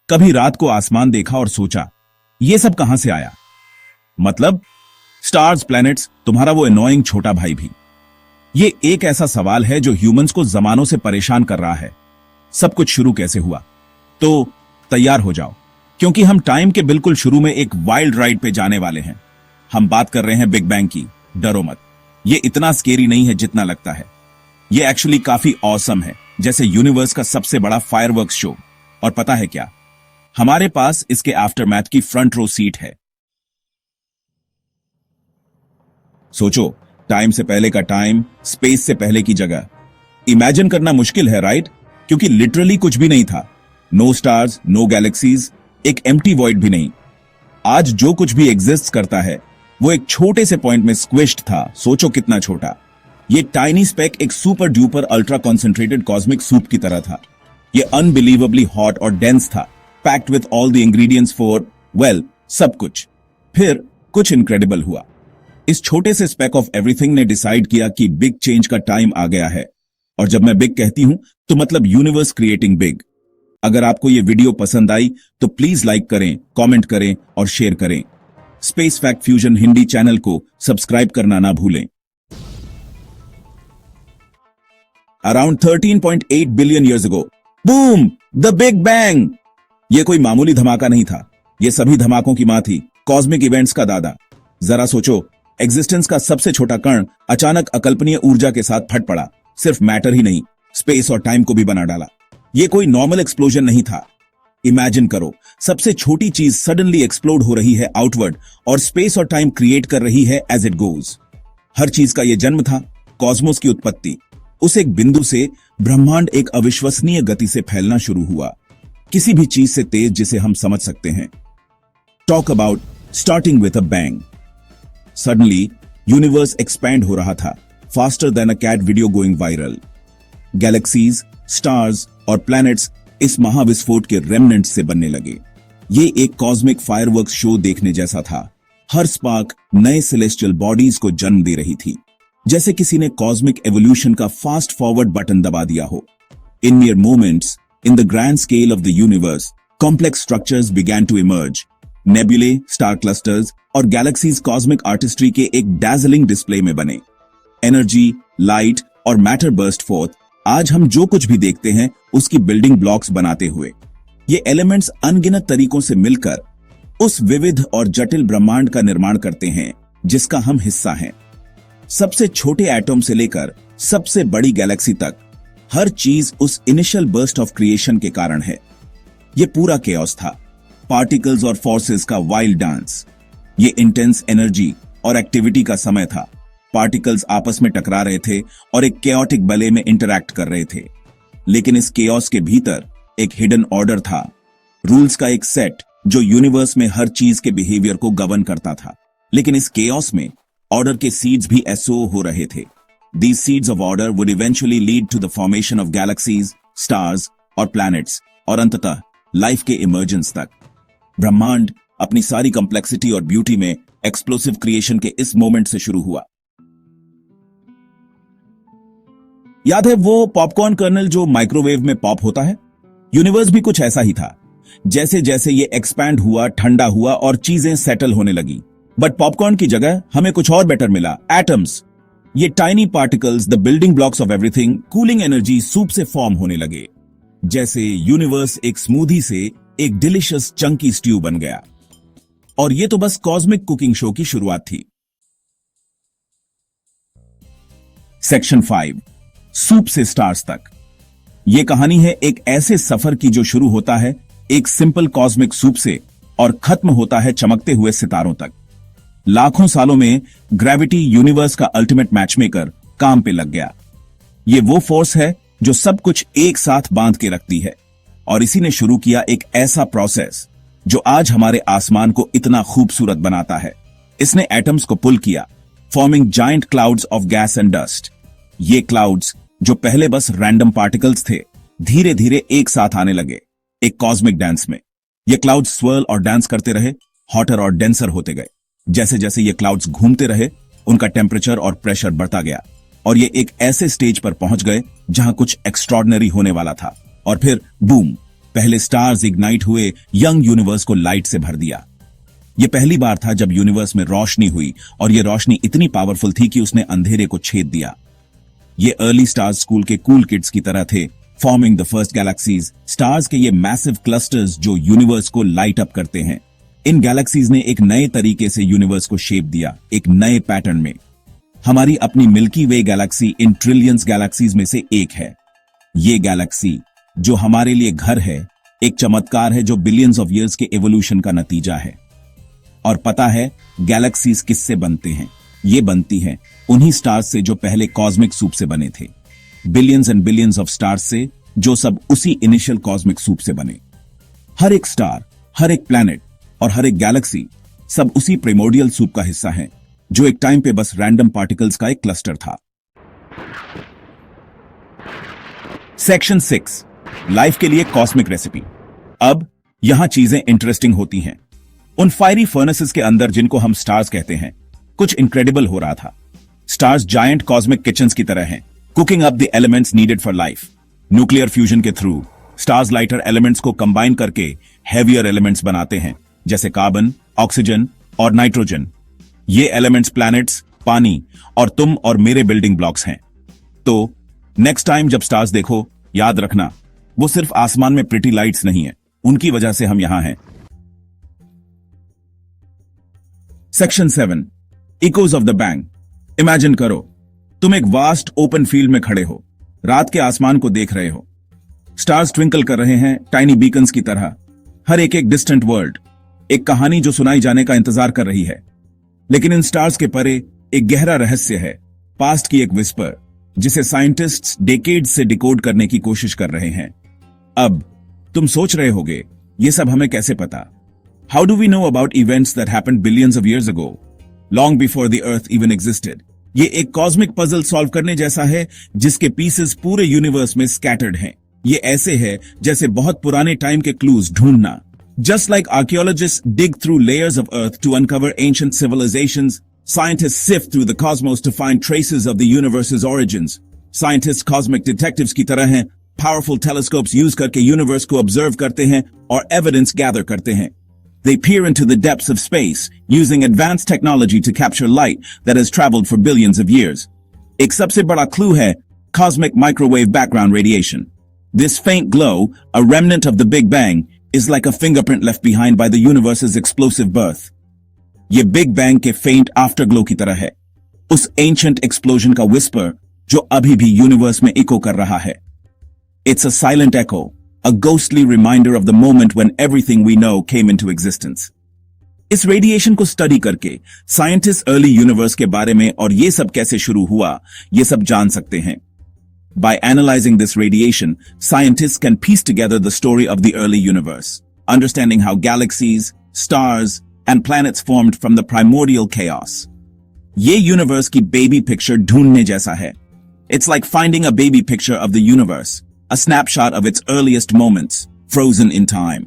कभी रात को आसमान देखा और सोचा ये सब कहां से आया? मतलब स्टार्स, प्लैनेट्स, तुम्हारा वो एनोइंग छोटा भाई भी। ये एक ऐसा सवाल है जो ह्यूमंस को जमानों से परेशान कर रहा है। सब कुछ शुरू कैसे हुआ? तो तैयार हो जाओ, क्योंकि हम टाइम के बिल्कुल शुरू में एक वाइल्ड राइड पे जाने वाले हैं। हम बात कर रहे हैं बिग बैंग की। डरो मत, ये इतना स्केरी नहीं है जितना लगता है। ये एक्चुअली काफी ऑसम है, जैसे यूनिवर्स का सबसे बड़ा फायरवर्क्स शो। और पता है क्या, हमारे पास इसके आफ्टरमैथ की फ्रंट रो सीट है। सोचो, टाइम से पहले का टाइम, स्पेस से पहले की जगह। इमेजिन करना मुश्किल है, राइट? क्योंकि लिटरली कुछ भी नहीं था। नो स्टार्स, नो गैलेक्सीज, एक एम्प्टी वॉइड भी नहीं। आज जो कुछ भी एग्जिस्ट करता है वो एक छोटे से पॉइंट में स्क्विश्ड था। सोचो कितना छोटा। ये टाइनी स्पेक एक super duper ultra concentrated cosmic soup की तरह था। ये अनबिलीवेबली हॉट और डेंस था, packed with all the ingredients for well, सब कुछ। फिर कुछ इनक्रेडिबल हुआ। इस छोटे से स्पेक ऑफ एवरीथिंग ने डिसाइड किया कि बिग चेंज का टाइम आ गया है। और जब मैं बिग कहती हूं तो मतलब यूनिवर्स क्रिएटिंग बिग। अगर आपको यह वीडियो पसंद आई तो प्लीज लाइक करें, कमेंट करें और शेयर करें। Space fact fusion Hindi channel को सब्सक्राइब करना ना भूलें। Around 13.8 billion years ago, boom, the big bang. यह कोई मामूली धमाका नहीं था, यह सभी धमाकों की मां थी, कॉस्मिक इवेंट्स का दादा। जरा सोचो, एग्जिस्टेंस का सबसे छोटा कण अचानक अकल्पनीय ऊर्जा के साथ फट पड़ा। सिर्फ मैटर ही नहीं, स्पेस और टाइम को भी बना डाला। यह कोई नॉर्मल एक्सप्लोजन नहीं था। इमेजिन करो, सबसे छोटी चीज सडनली एक्सप्लोड हो रही है आउटवर्ड, और स्पेस और टाइम क्रिएट कर रही है एज इट गोज। हर चीज का यह जन्म था, कॉस्मोस की उत्पत्ति। उस एक बिंदु से ब्रह्मांड एक अविश्वसनीय गति से फैलना शुरू हुआ, किसी भी चीज से तेज जिसे हम समझ सकते हैं। Talk about starting with a bang. Suddenly universe expand हो रहा था, faster than a cat video going viral. Galaxies, stars और प्लैनेट्स इस महाविस्फोट के रेमनेंट्स से बनने लगे। ये एक कॉस्मिक फायरवर्क्स शो देखने जैसा था। हर स्पार्क नए सेलेस्टियल बॉडीज को जन्म दे रही थी, जैसे किसी ने कॉस्मिक एवोल्यूशन का फास्ट फॉरवर्ड बटन दबा दिया हो। इन mere moments, in the grand scale of the universe, complex structures began to emerge. नेबुले, star clusters और गैलेक्सीज कॉस्मिक आर्टिस्ट्री के एक डैजलिंग डिस्प्ले में बने। एनर्जी, लाइट और मैटर बर्स्ट फोर्थ। आज हम जो कुछ भी देखते हैं उसकी बिल्डिंग ब्लॉक्स बनाते हुए। ये एलिमेंट्स अनगिनत तरीकों से मिलकर उस विविध और जटिल ब्रह्मांड का निर्माण करते हैं जिसका हम हिस्सा हैं। सबसे छोटे एटम से लेकर सबसे बड़ी गैलेक्सी तक, हर चीज उस इनिशियल बर्स्ट ऑफ क्रिएशन के कारण है। यह पूरा केओस था, पार्टिकल्स और फोर्सेस का वाइल्ड डांस। ये इंटेंस एनर्जी और एक्टिविटी का समय था। पार्टिकल्स आपस में टकरा रहे थे और एक केओटिक बले में इंटरैक्ट कर रहे थे। लेकिन इस केओस के भीतर एक हिडन ऑर्डर था, रूल्स का एक सेट जो यूनिवर्स में हर चीज के बिहेवियर को गवर्न करता था। लेकिन इस केओस में ऑर्डर के सीड्स भी एसो हो रहे थे। These seeds of order would eventually lead to the formation of galaxies, stars और planets, और अंततः लाइफ के इमर्जेंस तक। ब्रह्मांड अपनी सारी कॉम्प्लेक्सिटी और ब्यूटी में एक्सप्लोसिव क्रिएशन के इस मोमेंट से शुरू हुआ। याद है वो पॉपकॉर्न कर्नल जो माइक्रोवेव में पॉप होता है? यूनिवर्स भी कुछ ऐसा ही था। जैसे जैसे ये एक्सपैंड हुआ, ठंडा हुआ और चीजें सेटल होने लगी। बट पॉपकॉर्न की जगह हमें कुछ और बेटर मिला, एटम्स। ये tiny particles, the building blocks of everything, cooling energy soup से फॉर्म होने लगे। जैसे यूनिवर्स एक स्मूदी से एक डिलिशियस चंकी स्ट्यू बन गया। और ये तो बस कॉस्मिक कुकिंग शो की शुरुआत थी। सेक्शन 5, सूप से स्टार्स तक। यह कहानी है एक ऐसे सफर की जो शुरू होता है एक सिंपल कॉस्मिक सूप से और खत्म होता है चमकते हुए सितारों तक। लाखों सालों में ग्रेविटी, यूनिवर्स का अल्टीमेट मैचमेकर, काम पे लग गया। ये वो फोर्स है जो सब कुछ एक साथ बांध के रखती है। और इसी ने शुरू किया एक ऐसा प्रोसेस जो आज हमारे आसमान को इतना खूबसूरत बनाता है। इसने एटम्स को पुल किया, forming giant clouds of gas and dust. ये क्लाउड्स जो पहले बस रैंडम पार्टिकल्स थे, धीरे धीरे एक साथ आने लगे एक कॉस्मिक डांस में। ये क्लाउड्स स्वर्ल और डांस करते रहे, हॉटर और डेंसर होते गए। जैसे जैसे ये क्लाउड्स घूमते रहे, उनका टेम्परेचर और प्रेशर बढ़ता गया और ये एक ऐसे स्टेज पर पहुंच गए जहां कुछ एक्स्ट्रॉर्डिनरी होने वाला था। और फिर बूम, पहले स्टार्स इग्नाइट हुए, यंग यूनिवर्स को लाइट से भर दिया। यह पहली बार था जब यूनिवर्स में रोशनी हुई और यह रोशनी इतनी पावरफुल थी कि उसने अंधेरे को छेद दिया। ये अर्ली स्टार्स स्कूल के कूल किड्स की तरह थे, forming the first galaxies. Stars के ये मैसिव क्लस्टर्स जो यूनिवर्स को लाइट अप करते हैं। इन गैलेक्सीज ने एक नए तरीके से यूनिवर्स को शेप दिया, एक नए पैटर्न में। हमारी अपनी मिल्की वे गैलेक्सी इन ट्रिलियंस गैलेक्सीज में से एक है। ये गैलेक्सी जो हमारे लिए घर है, एक चमत्कार है जो बिलियंस ऑफ ईयर्स के एवोल्यूशन का नतीजा है। और पता है गैलेक्सीज किससे बनते हैं? ये बनती हैं उन्हीं स्टार्स से जो पहले कॉस्मिक सूप से बने थे। Billions and billions of stars से जो सब उसी इनिशियल कॉस्मिक सूप से बने। हर एक स्टार, हर एक प्लैनेट और हर एक गैलेक्सी सब उसी प्रिमोर्डियल सूप का हिस्सा है जो एक टाइम पे बस रैंडम पार्टिकल्स का एक क्लस्टर था। सेक्शन 6, लाइफ के लिए कॉस्मिक रेसिपी। अब यहां चीजें इंटरेस्टिंग होती हैं। उन फायरी फर्नेसेस के अंदर जिनको हम स्टार्स कहते हैं, कुछ इनक्रेडिबल हो रहा था। स्टार्स जायंट कॉस्मिक किचन्स की तरह हैं, cooking up the elements needed for life. Nuclear fusion के थ्रू स्टार्स लाइटर एलिमेंट्स को कंबाइन करके हैवियर एलिमेंट्स बनाते हैं, जैसे कार्बन, ऑक्सीजन और नाइट्रोजन। ये एलिमेंट्स प्लैनेट्स, पानी और तुम और मेरे बिल्डिंग ब्लॉक्स हैं। तो नेक्स्ट टाइम जब स्टार्स देखो, याद रखना वो सिर्फ आसमान में प्रिटी लाइट्स नहीं है, उनकी वजह से हम यहां हैं। Section 7, echoes of the bang. Imagine करो तुम एक वास्ट ओपन फील्ड में खड़े हो, रात के आसमान को देख रहे हो। स्टार्स ट्विंकल कर रहे हैं टाइनी बीकन्स की तरह, हर एक एक डिस्टेंट वर्ल्ड, एक कहानी जो सुनाई जाने का इंतजार कर रही है। लेकिन इन स्टार्स के परे एक गहरा रहस्य है, पास्ट की एक विस्पर, जिसे साइंटिस्ट्स डेकेड्स से डिकोड करने की कोशिश कर रहे हैं। अब तुम सोच रहे होगे ये सब हमें कैसे पता? How do we know about events that happened billions of years ago, long before the earth even existed? ये एक कॉस्मिक पजल सॉल्व करने जैसा है जिसके पीसेस पूरे यूनिवर्स में स्कैटर्ड हैं। ये ऐसे है जैसे बहुत पुराने टाइम के क्लूज ढूंढना। Just like archaeologists dig through layers of earth to uncover ancient civilizations, scientists sift through the cosmos to find traces of the universe's origins. Scientists cosmic detectives की तरह हैं, powerful telescopes use करके universe को observe करते हैं और evidence gather करते हैं. They peer into the depths of space, using advanced technology to capture light that has traveled for billions of years. एक सबसे बड़ा clue है cosmic microwave background radiation. This faint glow, a remnant of the Big Bang, is like a fingerprint left behind by the universe's explosive birth. ये big bang के फेंट आफ्टरग्लो की तरह है, उस एंशिएंट एक्सप्लोजन का विस्पर जो अभी भी यूनिवर्स में इको कर रहा है। It's a silent echo, a ghostly reminder of the moment when everything we know came into existence. इस रेडिएशन को स्टडी करके साइंटिस्ट अर्ली यूनिवर्स के बारे में और ये सब कैसे शुरू हुआ, ये सब जान सकते हैं। By analyzing this radiation, scientists can piece together the story of the early universe, understanding how galaxies, stars, and planets formed from the primordial chaos. ये universe की baby picture ढूंढने जैसा है. It's like finding a baby picture of the universe, a snapshot of its earliest moments, frozen in time.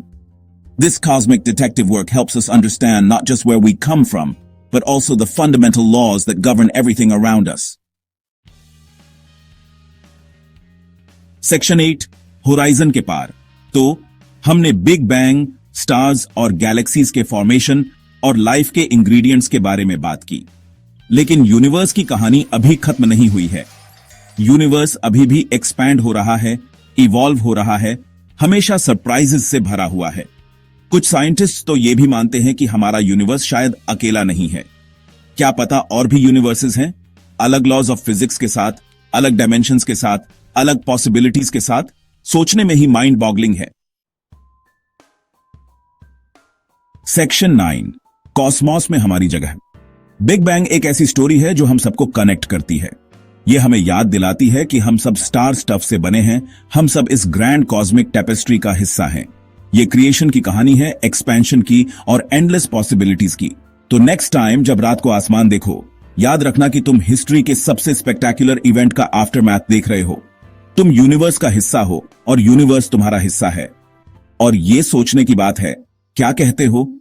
This cosmic detective work helps us understand not just where we come from, but also the fundamental laws that govern everything around us. Section 8, horizon के पार। तो हमने big bang, stars और galaxies के formation और life के ingredients के बारे में बात की। लेकिन यूनिवर्स की कहानी अभी खत्म नहीं हुई है। यूनिवर्स अभी भी एक्सपैंड हो रहा है, इवॉल्व हो रहा है, हमेशा सरप्राइजेस से भरा हुआ है। कुछ साइंटिस्ट तो ये भी मानते हैं कि हमारा यूनिवर्स शायद अकेला नहीं है। क्या पता और भी यूनिवर्सेस हैं, अलग लॉज ऑफ फिजिक्स के साथ, अलग डायमेंशंस के साथ, अलग पॉसिबिलिटीज के साथ। सोचने में ही माइंड बॉगलिंग है। सेक्शन 9, कॉस्मॉस में हमारी जगह। बिग बैंग एक ऐसी स्टोरी है जो हम सबको कनेक्ट करती है। यह हमें याद दिलाती है कि हम सब स्टार स्टफ से बने हैं, हम सब इस ग्रैंड कॉस्मिक टेपेस्ट्री का हिस्सा हैं। यह क्रिएशन की कहानी है, एक्सपेंशन की और एंडलेस पॉसिबिलिटीज की। तो नेक्स्ट टाइम जब रात को आसमान देखो, याद रखना कि तुम हिस्ट्री के सबसे स्पेक्टेक्युलर इवेंट का आफ्टरमैथ देख रहे हो। तुम यूनिवर्स का हिस्सा हो और यूनिवर्स तुम्हारा हिस्सा है। और ये सोचने की बात है, क्या कहते हो?